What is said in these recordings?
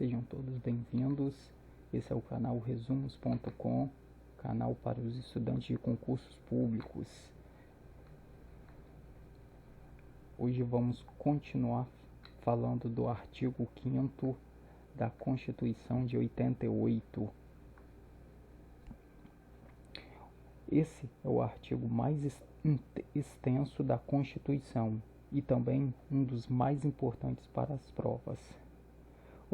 sejam todos bem-vindos. Esse é o canal Resumos.com, canal para os estudantes de concursos públicos. Hoje vamos continuar falando do artigo 5º da Constituição de 88. Esse é o artigo mais extenso da Constituição e também um dos mais importantes para as provas.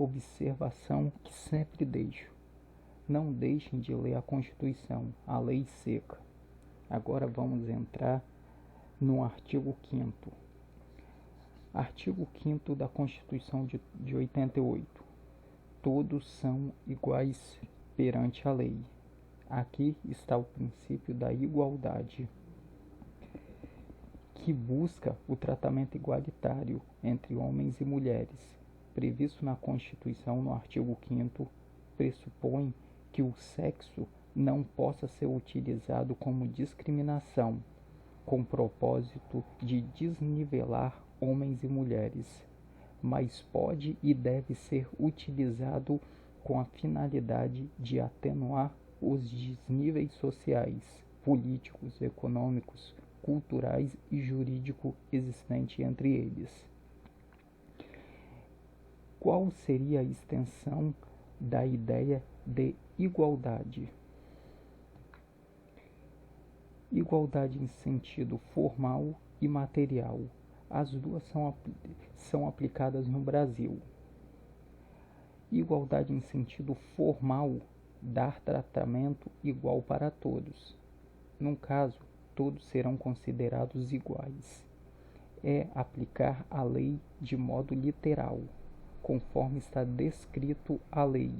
Observação que sempre deixo: não deixem de ler a Constituição, a lei seca. Agora vamos entrar no artigo 5º. Artigo 5º da Constituição de 88. Todos são iguais perante a lei. Aqui está o princípio da igualdade, que busca o tratamento igualitário entre homens e mulheres. Previsto na Constituição, no artigo 5º, pressupõe que o sexo não possa ser utilizado como discriminação, com propósito de desnivelar homens e mulheres, mas pode e deve ser utilizado com a finalidade de atenuar os desníveis sociais, políticos, econômicos, culturais e jurídico existente entre eles. Qual seria a extensão da ideia de igualdade? Igualdade em sentido formal e material. As duas são aplicadas no Brasil. Igualdade em sentido formal, dar tratamento igual para todos. Num caso, todos serão considerados iguais. É aplicar a lei de modo literal, conforme está descrito a lei.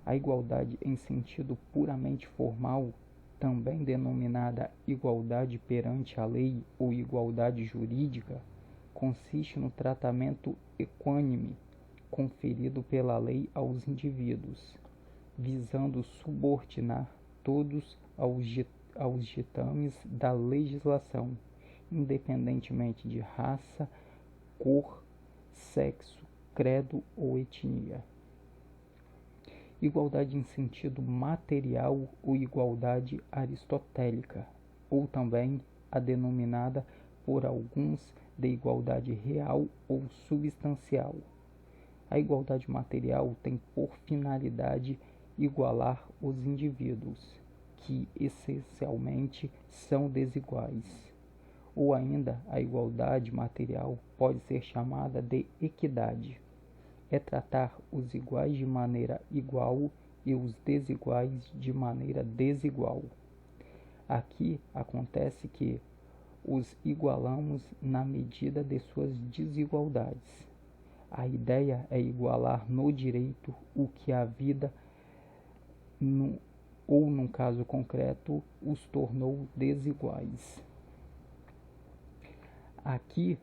A igualdade em sentido puramente formal, também denominada igualdade perante a lei ou igualdade jurídica, consiste no tratamento equânime conferido pela lei aos indivíduos, visando subordinar todos aos ditames da legislação, independentemente de raça, cor, sexo, credo ou etnia. Igualdade em sentido material ou igualdade aristotélica, ou também a denominada por alguns de igualdade real ou substancial. A igualdade material tem por finalidade igualar os indivíduos, que essencialmente são desiguais. Ou ainda, a igualdade material pode ser chamada de equidade. É tratar os iguais de maneira igual e os desiguais de maneira desigual. Aqui acontece que os igualamos na medida de suas desigualdades. A ideia é igualar no direito o que a vida, ou num caso concreto, os tornou desiguais. Aqui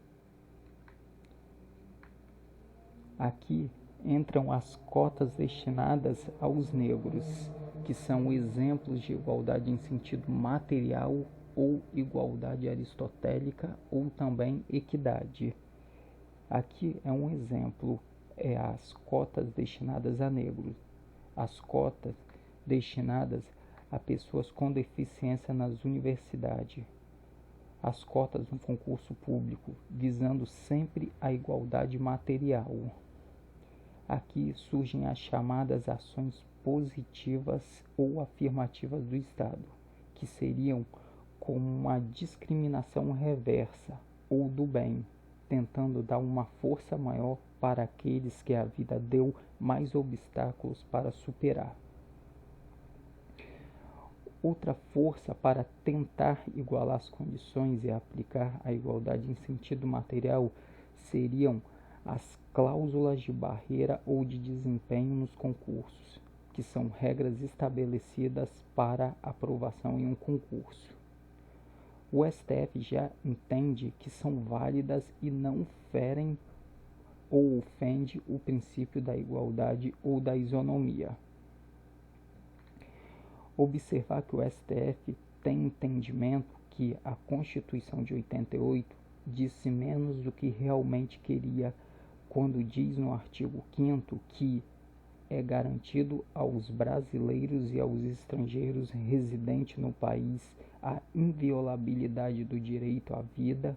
entram as cotas destinadas aos negros, que são exemplos de igualdade em sentido material ou igualdade aristotélica ou também equidade. Aqui é um exemplo, as cotas destinadas a negros, as cotas destinadas a pessoas com deficiência nas universidades, as cotas no concurso público, visando sempre a igualdade material. Aqui surgem as chamadas ações positivas ou afirmativas do Estado, que seriam como uma discriminação reversa ou do bem, tentando dar uma força maior para aqueles que a vida deu mais obstáculos para superar. Outra força para tentar igualar as condições e aplicar a igualdade em sentido material seriam as cláusulas de barreira ou de desempenho nos concursos, que são regras estabelecidas para aprovação em um concurso. O STF já entende que são válidas e não ferem ou ofendem o princípio da igualdade ou da isonomia. Observar que o STF tem entendimento que a Constituição de 88 disse menos do que realmente queria quando diz no artigo 5º que é garantido aos brasileiros e aos estrangeiros residentes no país a inviolabilidade do direito à vida,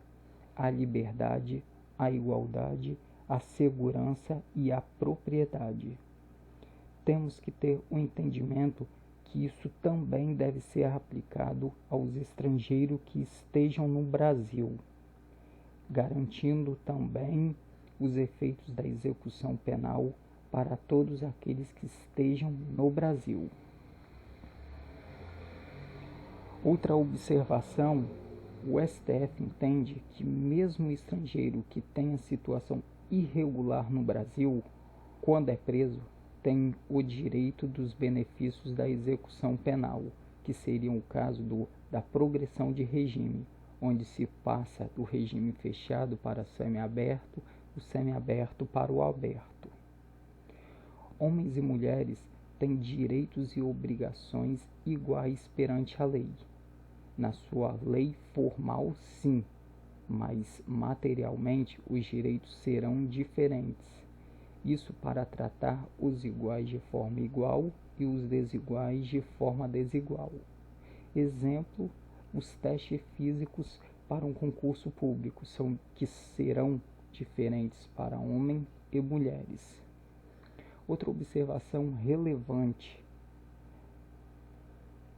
à liberdade, à igualdade, à segurança e à propriedade. Temos que ter o entendimento que isso também deve ser aplicado aos estrangeiros que estejam no Brasil, garantindo também os efeitos da execução penal para todos aqueles que estejam no Brasil. Outra observação, o STF entende que mesmo o estrangeiro que tenha situação irregular no Brasil, quando é preso, tem o direito dos benefícios da execução penal, que seria o caso da progressão de regime, onde se passa do regime fechado para semiaberto, do semiaberto para o aberto. Homens e mulheres têm direitos e obrigações iguais perante a lei. Na sua lei formal, sim, mas materialmente os direitos serão diferentes. Isso para tratar os iguais de forma igual e os desiguais de forma desigual. Exemplo, os testes físicos para um concurso público que serão diferentes para homens e mulheres. Outra observação relevante: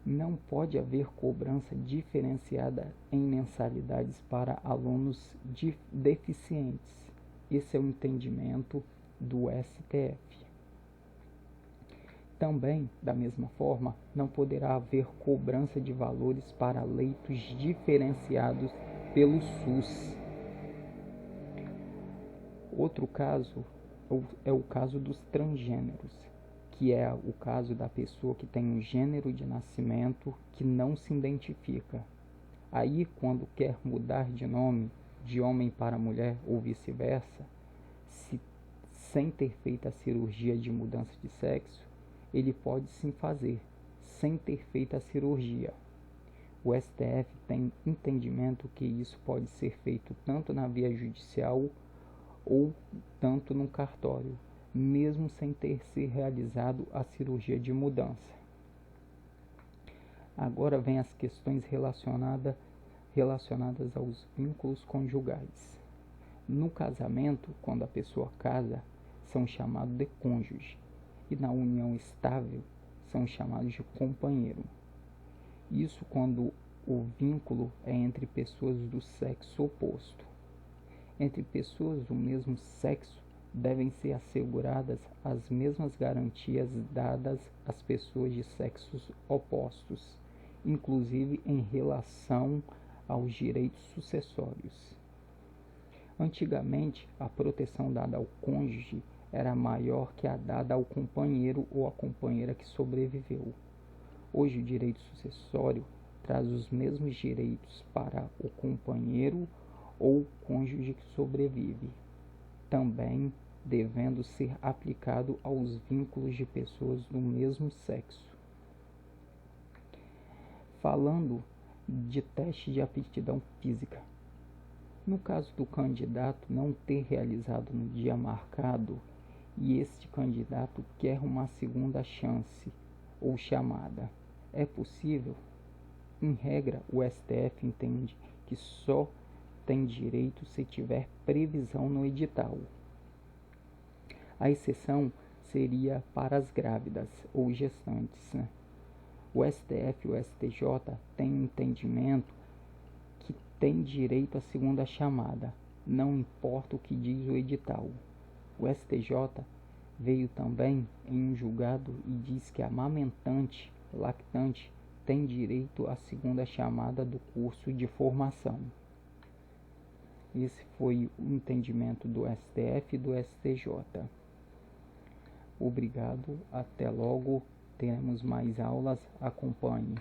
não pode haver cobrança diferenciada em mensalidades para alunos deficientes. Esse é o entendimento do STF. Também, da mesma forma, não poderá haver cobrança de valores para leitos diferenciados pelo SUS. Outro caso é o caso dos transgêneros, que é o caso da pessoa que tem um gênero de nascimento que não se identifica. Aí, quando quer mudar de nome de homem para mulher ou vice-versa, sem ter feito a cirurgia de mudança de sexo, ele pode sim fazer, sem ter feito a cirurgia. O STF tem entendimento que isso pode ser feito tanto na via judicial ou tanto no cartório, mesmo sem ter se realizado a cirurgia de mudança. Agora vem as questões relacionadas aos vínculos conjugais. No casamento, quando a pessoa casa, são chamados de cônjuge, e na união estável são chamados de companheiro. Isso quando o vínculo é entre pessoas do sexo oposto. Entre pessoas do mesmo sexo devem ser asseguradas as mesmas garantias dadas às pessoas de sexos opostos, inclusive em relação aos direitos sucessórios. Antigamente, a proteção dada ao cônjuge era maior que a dada ao companheiro ou à companheira que sobreviveu. Hoje, o direito sucessório traz os mesmos direitos para o companheiro ou cônjuge que sobrevive, também devendo ser aplicado aos vínculos de pessoas do mesmo sexo. Falando de teste de aptidão física, no caso do candidato não ter realizado no dia marcado e este candidato quer uma segunda chance ou chamada, é possível? Em regra, o STF entende que só tem direito se tiver previsão no edital. A exceção seria para as grávidas ou gestantes. O STF e o STJ têm entendimento que tem direito à segunda chamada, não importa o que diz o edital. O STJ veio também em um julgado e diz que a amamentante, lactante, tem direito à segunda chamada do curso de formação. Esse foi o entendimento do STF e do STJ. Obrigado, até logo, teremos mais aulas, acompanhe.